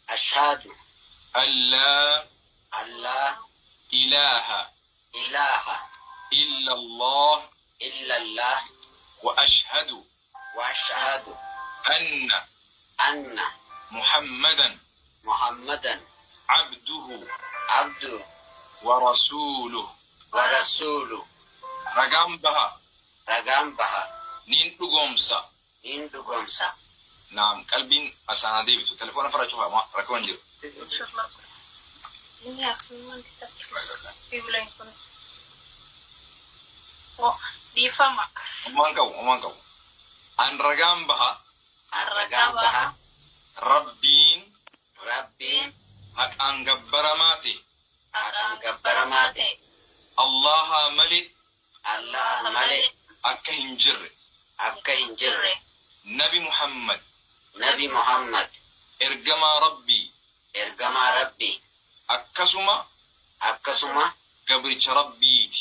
أشهد أن لا إله إلا الله وأشهد أن محمدا عبده ورسوله رقم بها نين دقومسا نعم قلبين أسانا دي بيتو تلفون فرجوها ما ركوان جير أمانكو أن رقم بها ربين أن قبرماتي الله ملك أكا هنجر نبي محمد إرجما ربي أكسما قبرش ربيت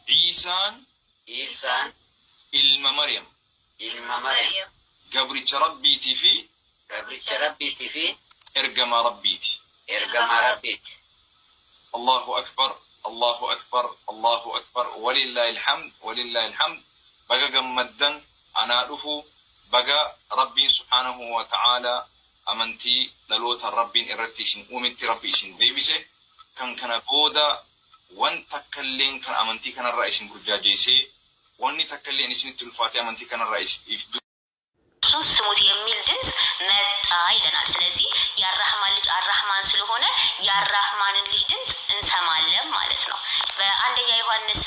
عيسان إلما مريم قبرش ربيتي في إرجما ربيتي الله أكبر الله أكبر ولله الحمد بقى جمدن أنا أعرفه بقى ربي سبحانه وتعالى أمنتي للوت الربين إرتيسين ومنتي ربيسين بيبسه كان بودا وان تكلين كان أمنتي كان الرئيس برجاجيسي واني تكلين اسم التلفاتي أمنتي كان الرئيس ስሙት የሚል ድምጽ መጣ ይለናል። ስለዚህ የአራህማን ልጅ አራህማን ስለሆነ የአራህማንን ልጅ ድምጽ እንሰማለን ማለት ነው። በአንደኛ ዮሐንስ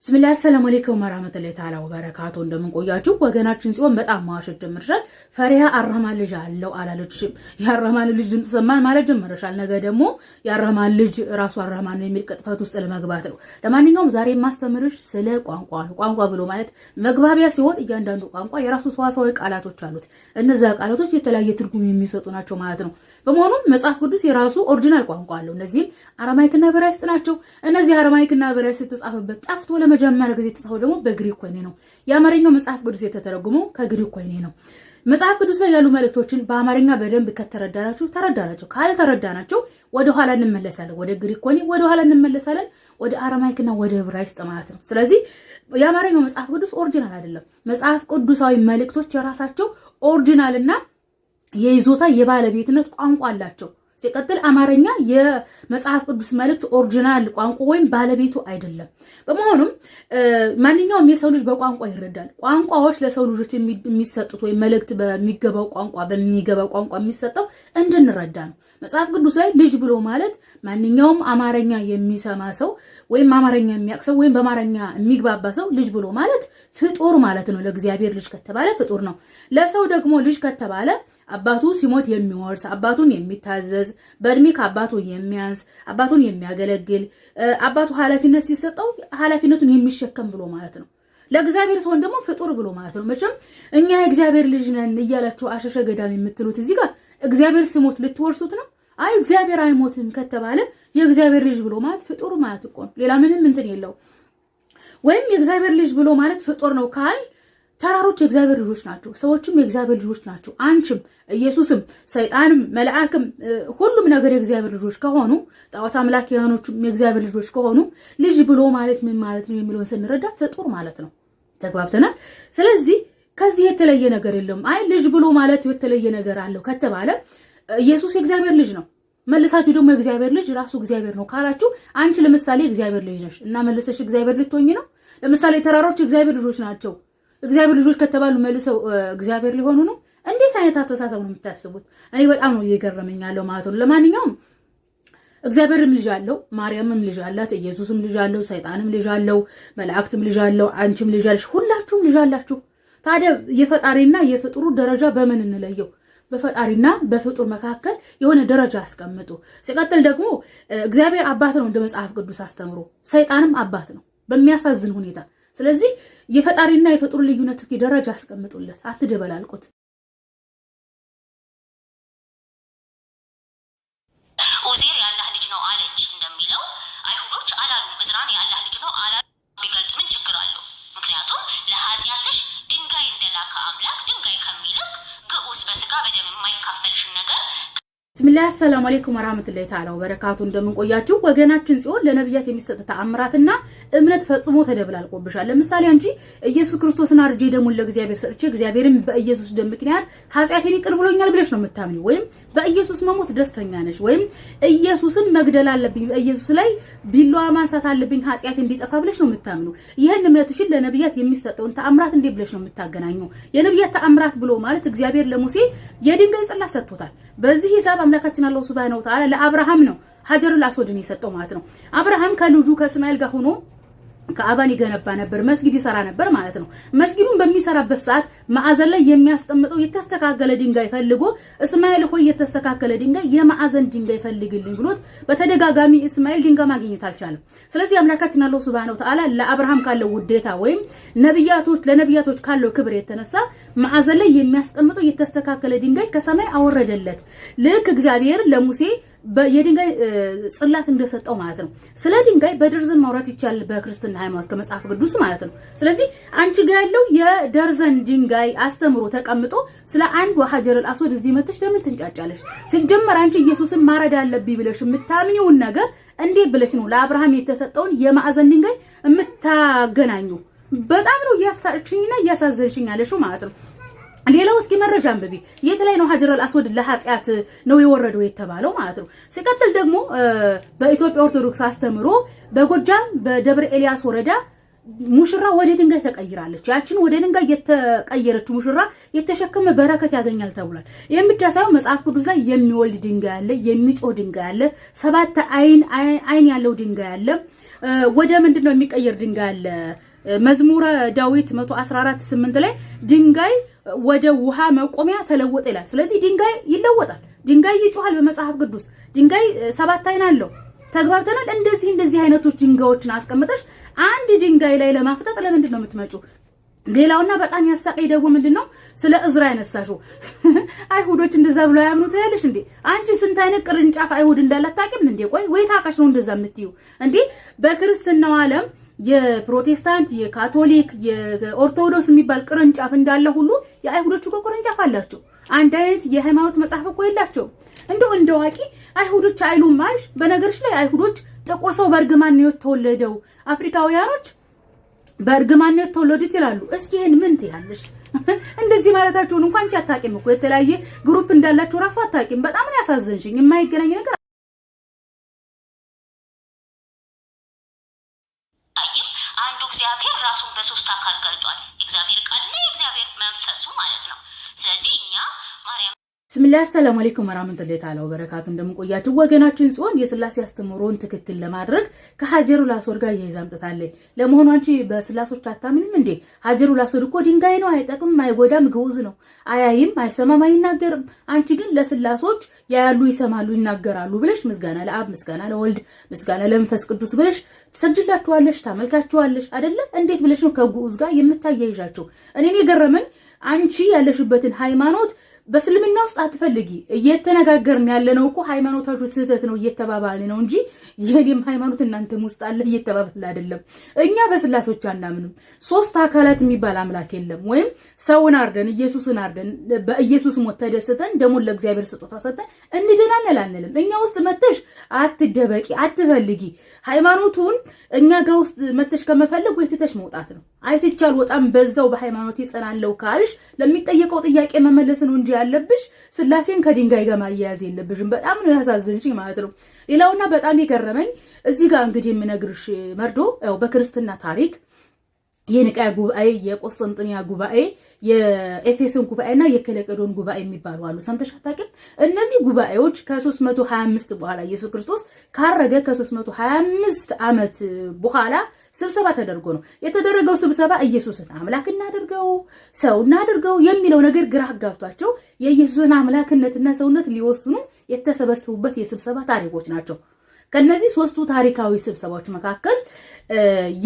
ብስሚላህ ሰላም አለይኩም ወራህመቱላሂ ተዓላ ወበረካቱ። እንደምን ቆያችሁ ወገናችን? ጽዮን በጣም ማዋሸት ጀምረሻል። ፈሪሃ አራህማን ልጅ አለው አላለችም። የአራህማን ልጅ ድምጽ ሰማን ማለት ጀምረሻል። ነገ ደግሞ የአራህማን ልጅ ራሱ አራህማን የሚል ቅጥፈት ውስጥ ለመግባት ነው። ለማንኛውም ዛሬ የማስተምርሽ ስለ ቋንቋ ነው። ቋንቋ ብሎ ማለት መግባቢያ ሲሆን እያንዳንዱ ቋንቋ የራሱ ሰዋሰዋዊ ቃላቶች አሉት። እነዛ ቃላቶች የተለያየ ትርጉም የሚሰጡ ናቸው ማለት ነው። በመሆኑም መጽሐፍ ቅዱስ የራሱ ኦሪጂናል ቋንቋ አለው። እነዚህም አረማይክና ዕብራይስጥ ናቸው። እነዚህ አረማይክና ዕብራይስጥ የተጻፈበት ጠፍቶ ለመጀመሪያ ጊዜ የተጻፈው ደግሞ በግሪክ ኮይኔ ነው። የአማርኛው መጽሐፍ ቅዱስ የተተረጎመው ከግሪክ ኮይኔ ነው። መጽሐፍ ቅዱስ ላይ ያሉ መልእክቶችን በአማርኛ በደንብ ከተረዳናቸው ተረዳናቸው፣ ካልተረዳናቸው ወደ ኋላ እንመለሳለን። ወደ ግሪክ ኮይኔ ወደ ኋላ እንመለሳለን፣ ወደ አረማይክና ወደ ዕብራይስጥ ማለት ነው። ስለዚህ የአማርኛው መጽሐፍ ቅዱስ ኦሪጂናል አይደለም። መጽሐፍ ቅዱሳዊ መልእክቶች የራሳቸው ኦሪጂናልና የይዞታ የባለቤትነት ቋንቋ አላቸው። ሲቀጥል አማርኛ የመጽሐፍ ቅዱስ መልእክት ኦሪጂናል ቋንቋ ወይም ባለቤቱ አይደለም። በመሆኑም ማንኛውም የሰው ልጅ በቋንቋ ይረዳል። ቋንቋዎች ለሰው ልጆች የሚሰጡት ወይም መልእክት በሚገባው ቋንቋ የሚሰጠው እንድንረዳ ነው። መጽሐፍ ቅዱስ ላይ ልጅ ብሎ ማለት ማንኛውም አማርኛ የሚሰማ ሰው ወይም አማርኛ የሚያውቅ ሰው ወይም በአማርኛ የሚግባባ ሰው ልጅ ብሎ ማለት ፍጡር ማለት ነው። ለእግዚአብሔር ልጅ ከተባለ ፍጡር ነው። ለሰው ደግሞ ልጅ ከተባለ አባቱ ሲሞት የሚወርስ፣ አባቱን የሚታዘዝ፣ በእድሜ ከአባቱ የሚያንስ፣ አባቱን የሚያገለግል፣ አባቱ ኃላፊነት ሲሰጠው ኃላፊነቱን የሚሸከም ብሎ ማለት ነው። ለእግዚአብሔር ሲሆን ደግሞ ፍጡር ብሎ ማለት ነው። መቼም እኛ የእግዚአብሔር ልጅ ነን እያላችሁ አሸሸ ገዳም የምትሉት እዚህ ጋር እግዚአብሔር ሲሞት ልትወርሱት ነው? አይ እግዚአብሔር አይሞትም ከተባለ የእግዚአብሔር ልጅ ብሎ ማለት ፍጡር ማለት እኮ ነው። ሌላ ምንም እንትን የለው። ወይም የእግዚአብሔር ልጅ ብሎ ማለት ፍጡር ነው ካል ተራሮች የእግዚአብሔር ልጆች ናቸው። ሰዎችም የእግዚአብሔር ልጆች ናቸው። አንቺም ኢየሱስም ሰይጣንም መልአክም ሁሉም ነገር የእግዚአብሔር ልጆች ከሆኑ ጣዖት አምላክ የሆኑችም የእግዚአብሔር ልጆች ከሆኑ ልጅ ብሎ ማለት ምን ማለት ነው የሚለውን ስንረዳ ፍጡር ማለት ነው። ተግባብተናል። ስለዚህ ከዚህ የተለየ ነገር የለም። አይ ልጅ ብሎ ማለት የተለየ ነገር አለው ከተባለ ኢየሱስ የእግዚአብሔር ልጅ ነው። መልሳችሁ ደግሞ የእግዚአብሔር ልጅ ራሱ እግዚአብሔር ነው ካላችሁ አንቺ ለምሳሌ የእግዚአብሔር ልጅ ነሽ እና መልሰሽ እግዚአብሔር ልትሆኚ ነው። ለምሳሌ ተራሮች የእግዚአብሔር ልጆች ናቸው። እግዚአብሔር ልጆች ከተባሉ መልሰው እግዚአብሔር ሊሆኑ ነው? እንዴት አይነት አስተሳሰብ ነው የምታስቡት? እኔ በጣም ነው እየገረመኝ ያለው ማለት ነው። ለማንኛውም እግዚአብሔርም ልጅ አለው፣ ማርያምም ልጅ አላት፣ ኢየሱስም ልጅ አለው፣ ሰይጣንም ልጅ አለው፣ መላእክትም ልጅ አለው፣ አንቺም ልጅ አለሽ፣ ሁላችሁም ልጅ አላችሁ። ታዲያ የፈጣሪና የፍጡሩ ደረጃ በምን እንለየው? በፈጣሪና በፍጡር መካከል የሆነ ደረጃ አስቀምጡ። ሲቀጥል ደግሞ እግዚአብሔር አባት ነው እንደ መጽሐፍ ቅዱስ አስተምሮ፣ ሰይጣንም አባት ነው በሚያሳዝን ሁኔታ። ስለዚህ የፈጣሪና የፍጡር ልዩነት እስኪ ደረጃ አስቀምጡለት፣ አትደበላልቁት። ኡዜር የአላህ ልጅ ነው አለች እንደሚለው አይሁዶች አላሉም። እዝራን የአላህ ልጅ ነው አላሉ። ቢገልጥ ምን ችግር አለው? ምክንያቱም ለኃጢአትሽ ድንጋይ እንደላከ አምላክ ድንጋይ ከሚልክ ግዑዝ በስጋ በደም የማይካፈልሽን ነገር ብስሚላህ አሰላሙ አለይኩም ወራህመቱላሂ ተዓላ ወበረካቱ እንደምን ቆያችሁ ወገናችን ጽዮን ለነብያት የሚሰጥ ተአምራትና እምነት ፈጽሞ ተደብላልቆብሻል ለምሳሌ አንቺ ኢየሱስ ክርስቶስን አርጄ ደሙን ለእግዚአብሔር ሰጥቼ እግዚአብሔርን በኢየሱስ ደም ምክንያት ኃጢአቴን ይቅር ብሎኛል ብለሽ ነው የምታምኚው ወይም በኢየሱስ መሞት ደስተኛ ነሽ ወይም ኢየሱስን መግደል አለብኝ ኢየሱስ ላይ ቢላዋ ማንሳት አለብኝ ኃጢአቴን እንዲጠፋ ብለሽ ነው የምታምኚው ይሄን እምነትሽን ለነብያት የሚሰጠውን ተአምራት እንዴ ብለሽ ነው የምታገናኙ የነብያት ተአምራት ብሎ ማለት እግዚአብሔር ለሙሴ የድንጋይ ጽላት ሰጥቶታል በዚህ ሂሳብ አምላካችን አላህ Subhanahu Wa Ta'ala ለአብርሃም ነው ሀጀሩል አስወድን የሰጠው ማለት ነው አብርሃም ከልጁ ከእስማኤል ጋር ሆኖ ከአባን ይገነባ ነበር መስጊድ ይሰራ ነበር ማለት ነው መስጊዱን በሚሰራበት ሰዓት ማዕዘን ላይ የሚያስቀምጠው የተስተካከለ ድንጋይ ፈልጎ እስማኤል ሆይ የተስተካከለ ድንጋይ የማዕዘን ድንጋይ ፈልግልኝ ብሎት በተደጋጋሚ እስማኤል ድንጋይ ማግኘት አልቻለም ስለዚህ አምላካችን አላህ Subhanahu Wa Ta'ala ለአብርሃም ካለው ውዴታ ወይም ለነብያቶች ካለው ክብር የተነሳ ማዕዘን ላይ የሚያስቀምጠው የተስተካከለ ድንጋይ ከሰማይ አወረደለት ልክ እግዚአብሔር ለሙሴ የድንጋይ ጽላት እንደሰጠው ማለት ነው ስለ ድንጋይ በደርዘን ማውራት ይቻላል በክርስትና ሃይማኖት ከመጽሐፍ ቅዱስ ማለት ነው ስለዚህ አንቺ ጋር ያለው የደርዘን ድንጋይ አስተምሮ ተቀምጦ ስለ አንድ ሀጀሩል አስወድ እዚህ መጥተሽ ለምን ትንጫጫለሽ ሲጀመር አንቺ ኢየሱስን ማረድ አለብኝ ብለሽ የምታምኚውን ነገር እንዴት ብለሽ ነው ለአብርሃም የተሰጠውን የማዕዘን ድንጋይ የምታገናኙ በጣም ነው ያሳችኝና ያሳዘንሽኝ ያለሽው ማለት ነው ሌላው እስኪ መረጃ አንብቢ የተላይ ነው ሀጀሩል አስወድ ለኃጢአት ነው የወረደው የተባለው ማለት ነው ሲቀጥል ደግሞ በኢትዮጵያ ኦርቶዶክስ አስተምሮ በጎጃም በደብረ ኤልያስ ወረዳ ሙሽራ ወደ ድንጋይ ተቀይራለች ያቺን ወደ ድንጋይ የተቀየረችው ሙሽራ የተሸከመ በረከት ያገኛል ተብሏል ይሄን ብቻ ሳይሆን መጽሐፍ ቅዱስ ላይ የሚወልድ ድንጋይ አለ የሚጮህ ድንጋይ አለ ሰባት አይን ያለው ድንጋይ አለ ወደ ምንድነው የሚቀየር ድንጋይ አለ መዝሙረ ዳዊት 114:8 ላይ ድንጋይ ወደ ውሃ መቆሚያ ተለወጠ ይላል ስለዚህ ድንጋይ ይለወጣል ድንጋይ ይጮሃል በመጽሐፍ ቅዱስ ድንጋይ ሰባት አይን አለው ተግባብተናል እንደዚህ አይነቶች ድንጋዮችን አስቀምጠሽ አንድ ድንጋይ ላይ ለማፍጠጥ ለምንድን ነው የምትመጪው ሌላውና በጣም ያሳቀኝ ደግሞ ምንድነው ስለ እዝራ ያነሳሽው አይሁዶች እንደዛ ብለው ያምኑት ያለሽ እንዴ አንቺ ስንት አይነት ቅርንጫፍ አይሁድ እንዳላታቀም እንዴ ቆይ ወይ ታቀሽ ነው እንደዛ የምትዩ እንዴ በክርስትናው ዓለም የፕሮቴስታንት የካቶሊክ የኦርቶዶክስ የሚባል ቅርንጫፍ እንዳለ ሁሉ የአይሁዶቹ ቅርንጫፍ አላቸው አንድ አይነት የሃይማኖት መጽሐፍ እኮ የላቸው እንደዋቂ አይሁዶች አይሉም ማለት በነገርሽ ላይ አይሁዶች ጥቁር ሰው በእርግማን ነው የተወለደው አፍሪካውያኖች በእርግማን ነው የተወለዱት ይላሉ እስኪ ይሄን ምን ትያለሽ እንደዚህ ማለታቸውን እንኳን አታቂም እኮ የተለያየ ግሩፕ እንዳላችሁ ራሱ አታቂም በጣም ነው ያሳዘንሽኝ የማይገናኝ ነገር እግዚአብሔር ራሱን በሶስት አካል ገልጧል እግዚአብሔር ቃልና እግዚአብሔር መንፈሱ ማለት ነው ስለዚህ እኛ ማርያም ብስሚላህ አሰላሙ አለይኩም ወራህመቱላሂ ተዓላ ወበረካቱ እንደምቆያችሁ ወገናችን ጽዮን የስላሴ አስተምሮን ትክክል ለማድረግ ከሀጀሩል አስወድ ጋር ይዛምጣታለች ለመሆኑ አንቺ በስላሶች አታምንም እንዴ ሀጀሩል አስወድ እኮ ድንጋይ ነው አይጠቅም አይጎዳም ግዑዝ ነው አያይም አይሰማም አይናገርም አንቺ ግን ለስላሶች ያያሉ ይሰማሉ ይናገራሉ ብለሽ ምስጋና ለአብ ምስጋና ለወልድ ምስጋና ለመንፈስ ቅዱስ ብለሽ ትሰግጂላችኋለሽ ታመልካችኋለሽ አይደለ እንዴት ብለሽ ነው ከግዑዝ ጋር የምታያይዣቸው እኔ የገረመኝ አንቺ ያለሽበትን ሃይማኖት በስልምና ውስጥ አትፈልጊ እየተነጋገርን ያለነው እኮ ሃይማኖታችሁ ስህተት ነው እየተባባልን ነው እንጂ የኔም ሃይማኖት እናንተም ውስጥ አለ እየተባባልን አይደለም እኛ በስላሶች አናምንም ሶስት አካላት የሚባል አምላክ የለም ወይም ሰውን አርደን ኢየሱስን አርደን በኢየሱስ ሞት ተደስተን ደሙን ለእግዚአብሔር ስጦታ ሰጠን እንድናለን አንልም እኛ ውስጥ መተሽ አትደበቂ አትፈልጊ ሃይማኖቱን እኛ ጋር ውስጥ መተሽ ከመፈለግ ወይ ትተሽ መውጣት ነው አይትቻል ወጣም በዛው በሃይማኖት ይጸናለው ካልሽ ለሚጠየቀው ጥያቄ መመለስ ነው እንጂ ያለብሽ ስላሴን ከድንጋይ ጋር ማያያዝ የለብሽም በጣም ነው ያሳዝንሽኝ ማለት ነው ሌላውና በጣም ይገረመኝ እዚህ ጋር እንግዲህ የምነግርሽ መርዶ ያው በክርስትና ታሪክ የኒቅያ ጉባኤ የቆስጠንጥንያ ጉባኤ የኤፌሶን ጉባኤና የከለቄዶን ጉባኤ የሚባሉ አሉ ሰምተሽ አታውቂም እነዚህ ጉባኤዎች ከ325 በኋላ ኢየሱስ ክርስቶስ ካረገ ከ325 ዓመት በኋላ ስብሰባ ተደርጎ ነው የተደረገው ስብሰባ ኢየሱስን አምላክ እናድርገው ሰው እናድርገው የሚለው ነገር ግራ አጋብቷቸው የኢየሱስን አምላክነትና ሰውነት ሊወስኑ የተሰበሰቡበት የስብሰባ ታሪኮች ናቸው ከነዚህ ሶስቱ ታሪካዊ ስብሰባዎች መካከል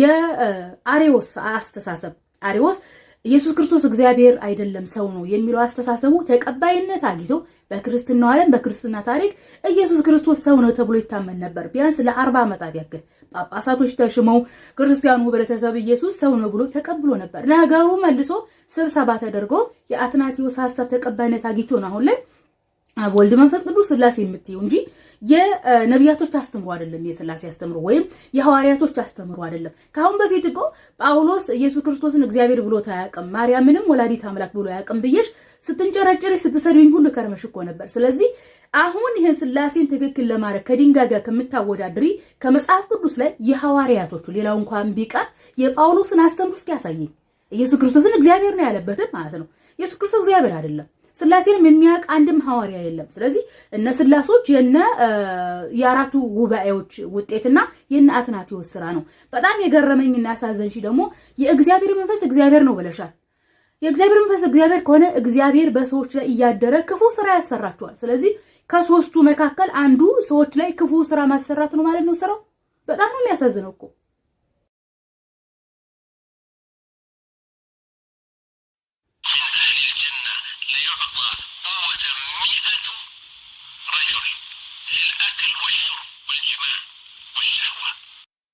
የአሪዮስ አስተሳሰብ አሪዮስ ኢየሱስ ክርስቶስ እግዚአብሔር አይደለም ሰው ነው የሚለው አስተሳሰቡ ተቀባይነት አግኝቶ በክርስትናው ዓለም በክርስትና ታሪክ ኢየሱስ ክርስቶስ ሰው ነው ተብሎ ይታመን ነበር። ቢያንስ ለ40 ዓመታት ያክል ጳጳሳቶች ተሽመው ክርስቲያኑ ህብረተሰብ ኢየሱስ ሰው ነው ብሎ ተቀብሎ ነበር። ነገሩ መልሶ ስብሰባ ተደርጎ የአትናቴዎስ ሐሳብ ተቀባይነት አግኝቶ ነው አሁን ላይ አብ ወልድ መንፈስ ቅዱስ ሥላሴ የምትዩ እንጂ የነቢያቶች አስተምሮ አይደለም። የሥላሴ አስተምሮ ወይም የሐዋርያቶች አስተምሮ አይደለም። ካሁን በፊት እኮ ጳውሎስ ኢየሱስ ክርስቶስን እግዚአብሔር ብሎ ታያቀም ማርያምንም ወላዲት አምላክ ብሎ ያቀም ብዬሽ ስትንጨረጨሪ ስትሰድኝ ሁሉ ከርመሽ እኮ ነበር። ስለዚህ አሁን ይሄን ሥላሴን ትክክል ለማድረግ ከድንጋይ ጋር ከምታወዳድሪ ከመጽሐፍ ቅዱስ ላይ የሐዋርያቶቹ ሌላው እንኳን ቢቀር የጳውሎስን አስተምሮ እስኪ ያሳየኝ። ኢየሱስ ክርስቶስን እግዚአብሔር ነው ያለበትን ማለት ነው። ኢየሱስ ክርስቶስ እግዚአብሔር አይደለም። ሥላሴንም የሚያውቅ አንድም ሐዋርያ የለም። ስለዚህ እነ ሥላሶች የአራቱ ጉባኤዎች ውጤትና የነ አትናቴዎስ ስራ ነው። በጣም የገረመኝና ያሳዘንሽ ደግሞ የእግዚአብሔር መንፈስ እግዚአብሔር ነው ብለሻል። የእግዚአብሔር መንፈስ እግዚአብሔር ከሆነ እግዚአብሔር በሰዎች ላይ እያደረ ክፉ ስራ ያሰራቸዋል። ስለዚህ ከሶስቱ መካከል አንዱ ሰዎች ላይ ክፉ ስራ ማሰራት ነው ማለት ነው ስራው። በጣም ነው የሚያሳዝነው እኮ።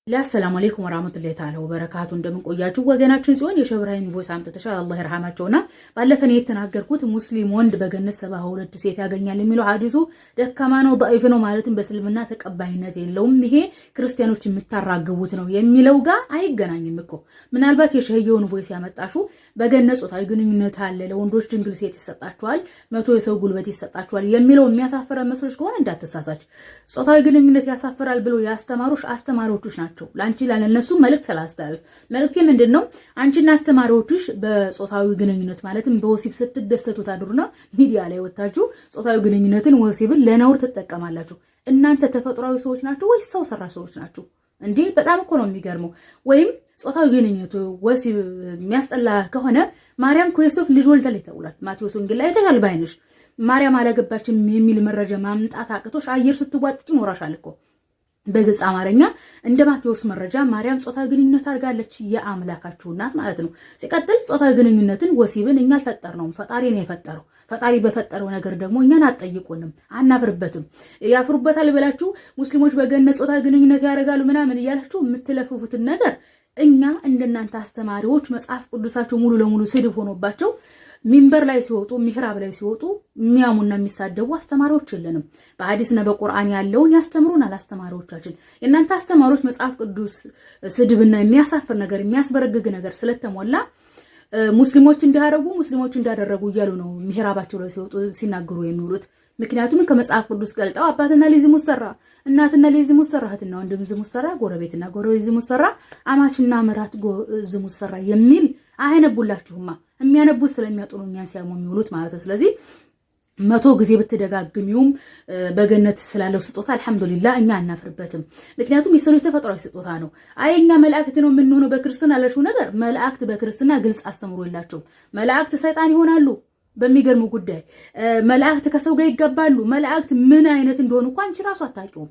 ለሰላም አለይኩም ወራህመቱላሂ ተዓላ ወበረካቱ። እንደምን ቆያችሁ ወገናችን? ሲሆን የሸብራይን ቮይስ አምጥተሻል አላህ ይርሐማቸውና ባለፈን የተናገርኩት ሙስሊም ወንድ በገነት 72 ሴት ያገኛል የሚለው ሐዲሱ ደካማ ነው ضعيف ነው ማለትም በእስልምና ተቀባይነት የለውም። ይሄ ክርስቲያኖች የምታራግቡት ነው የሚለው ጋር አይገናኝም እኮ። ምናልባት የሸህየውን ቮይስ ያመጣሹ በገነት ጾታዊ ግንኙነት አለ፣ ለወንዶች ድንግል ሴት ይሰጣቸዋል፣ 100 የሰው ጉልበት ይሰጣቸዋል የሚለው የሚያሳፍረ መስሎሽ ከሆነ እንዳትሳሳች። ጾታዊ ግንኙነት ያሳፍራል ብሎ ያስተማሩሽ አስተማሪዎችሽ ናቸው። ላንቺ ላለነሱ መልእክት ስላስተላልፍ መልእክቴ ምንድነው? አንቺና አስተማሪዎችሽ በጾታዊ ግንኙነት ማለትም በወሲብ ስትደሰቱ ታድሩና ሚዲያ ላይ ወጣችሁ ጾታዊ ግንኙነትን ወሲብን ለነውር ትጠቀማላችሁ። እናንተ ተፈጥሯዊ ሰዎች ናችሁ ወይስ ሰው ሰራሽ ሰዎች ናችሁ እንዴ? በጣም እኮ ነው የሚገርመው። ወይም ጾታዊ ግንኙነቱ ወሲብ የሚያስጠላ ከሆነ ማርያም ከዮሴፍ ልጅ ወልዳለች ተብሏል። ማቴዎስ ወንጌል ላይ ተጋል ባይነሽ ማርያም አላገባችም የሚል መረጃ ማምጣት አቅቶሽ አየር ስትዋጥቂ ኖራሻል እኮ። በግልጽ አማርኛ እንደ ማቴዎስ መረጃ ማርያም ጾታዊ ግንኙነት አድርጋለች፣ የአምላካችሁ እናት ማለት ነው። ሲቀጥል ጾታዊ ግንኙነትን ወሲብን እኛ አልፈጠርነውም፣ ፈጣሪ ነው የፈጠረው። ፈጣሪ በፈጠረው ነገር ደግሞ እኛን አትጠይቁንም፣ አናፍርበትም። ያፍሩበታል ብላችሁ ሙስሊሞች በገነት ጾታዊ ግንኙነት ያደርጋሉ ምናምን እያላችሁ የምትለፍፉትን ነገር እኛ እንደናንተ አስተማሪዎች መጽሐፍ ቅዱሳቸው ሙሉ ለሙሉ ስድብ ሆኖባቸው ሚንበር ላይ ሲወጡ ሚህራብ ላይ ሲወጡ የሚያሙና የሚሳደቡ አስተማሪዎች የለንም። በሐዲስና በቁርአን ያለውን ያስተምሩናል አስተማሪዎቻችን። የእናንተ አስተማሪዎች መጽሐፍ ቅዱስ ስድብና የሚያሳፍር ነገር የሚያስበረግግ ነገር ስለተሞላ ሙስሊሞች እንዳደረጉ ሙስሊሞች እንዳደረጉ እያሉ ነው ሚህራባቸው ላይ ሲወጡ ሲናገሩ የሚውሉት። ምክንያቱም ከመጽሐፍ ቅዱስ ገልጠው አባትና ልጅ ዝሙት ሰራ፣ እናትና ልጅ ዝሙት ሰራ፣ እህትና ወንድም ዝሙት ሰራ፣ ጎረቤትና ጎረቤት ዝሙት ሰራ፣ አማችና ምራት ዝሙት ሰራ የሚል አያነቡላችሁማ። የሚያነቡት ስለሚያጥሩ እኛን ሲያሙ የሚውሉት ማለት ነው። ስለዚህ 100 ጊዜ ብትደጋግሚውም በገነት ስላለው ስጦታ አልহামዱሊላህ እኛ አናፍርበትም። ምክንያቱም የሰው ልጅ ተፈጥሯዊ ስጦታ ነው። አይኛ መላእክት ነው የምንሆነው በክርስትና ለሹ ነገር መላእክት በክርስትና ግልጽ አስተምሮ የላቸውም። መላእክት ሰይጣን ይሆናሉ። በሚገርሙ ጉዳይ መላእክት ከሰው ጋር ይጋባሉ። መላእክት ምን አይነት እንደሆኑ እንኳን አንቺ ራሱ አታውቂውም።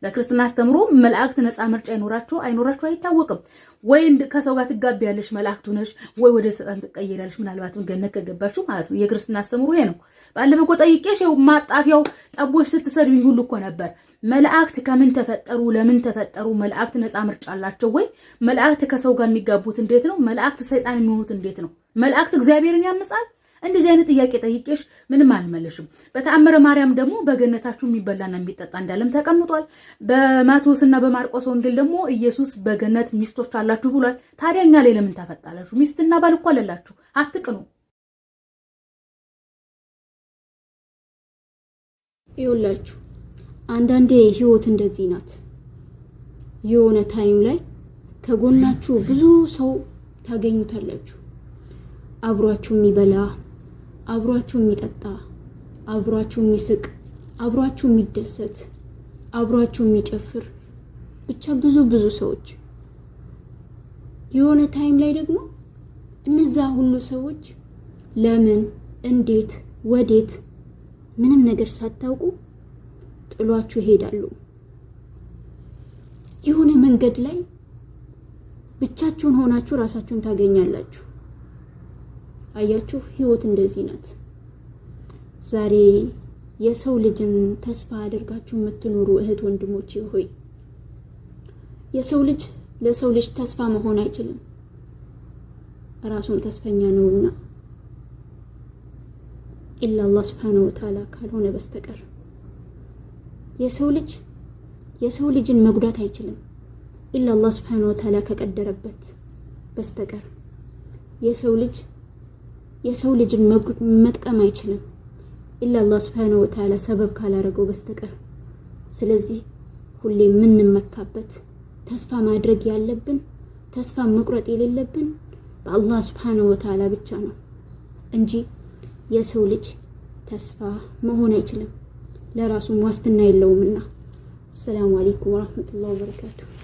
በክርስትና አስተምሮ መላእክት ነፃ ምርጫ አይኖራቸው አይታወቅም። ወይ ከሰው ጋር ትጋቢያለሽ መላእክቱ ነሽ፣ ወይ ወደ ሰይጣን ትቀየራለሽ። ምናልባትም ገነት ከገባችሁ ማለት ነው። የክርስትና አስተምሮ ይሄ ነው። ባለፈው እኮ ጠይቄሽ ማጣፊያው ጠቦሽ ስትሰድብኝ ሁሉ እኮ ነበር። መላእክት ከምን ተፈጠሩ? ለምን ተፈጠሩ? መላእክት ነፃ ምርጫ አላቸው ወይ? መላእክት ከሰው ጋር የሚጋቡት እንዴት ነው? መላእክት ሰይጣን የሚሆኑት እንዴት ነው? መላእክት እግዚአብሔርን ያምጻል? እንደዚህ አይነት ጥያቄ ጠይቄሽ ምንም አልመለሽም። በተአምረ ማርያም ደግሞ በገነታችሁ የሚበላና የሚጠጣ እንዳለም ተቀምጧል። በማቴዎስና በማርቆስ ወንጌል ደግሞ ኢየሱስ በገነት ሚስቶች አላችሁ ብሏል። ታዲያ እኛ ላይ ለምን ታፈጣላችሁ? ሚስትና ባል እኮ አለላችሁ። አትቅኑ። ይኸውላችሁ አንዳንዴ ህይወት እንደዚህ ናት። የሆነ ታይም ላይ ከጎናችሁ ብዙ ሰው ታገኙታላችሁ። አብሯችሁ የሚበላ፣ አብሯችሁ የሚጠጣ፣ አብሯችሁ የሚስቅ፣ አብሯችሁ የሚደሰት፣ አብሯችሁ የሚጨፍር፣ ብቻ ብዙ ሰዎች። የሆነ ታይም ላይ ደግሞ እነዛ ሁሉ ሰዎች ለምን፣ እንዴት፣ ወዴት ምንም ነገር ሳታውቁ ጥሏችሁ ይሄዳሉ። የሆነ መንገድ ላይ ብቻችሁን ሆናችሁ ራሳችሁን ታገኛላችሁ። አያችሁ ህይወት እንደዚህ ናት። ዛሬ የሰው ልጅን ተስፋ አድርጋችሁ የምትኖሩ እህት ወንድሞቼ ሆይ የሰው ልጅ ለሰው ልጅ ተስፋ መሆን አይችልም፣ ራሱም ተስፈኛ ነውና ኢላ አላህ Subhanahu Wa Ta'ala ካልሆነ በስተቀር የሰው ልጅን መጉዳት አይችልም ኢላ አላህ Subhanahu Wa Ta'ala ከቀደረበት በስተቀር የሰው ልጅን መጥቀም አይችልም ኢላ አላህ Subhanahu Wa Ta'ala ሰበብ ካላረገው በስተቀር። ስለዚህ ሁሌ የምንመካበት ተስፋ ማድረግ ያለብን ተስፋ መቁረጥ የሌለብን በአላህ Subhanahu Wa Ta'ala ብቻ ነው እንጂ የሰው ልጅ ተስፋ መሆን አይችልም፣ ለራሱ ዋስትና የለውምና። ሰላም አለይኩም ወራህመቱላሂ ወበረካቱሁ።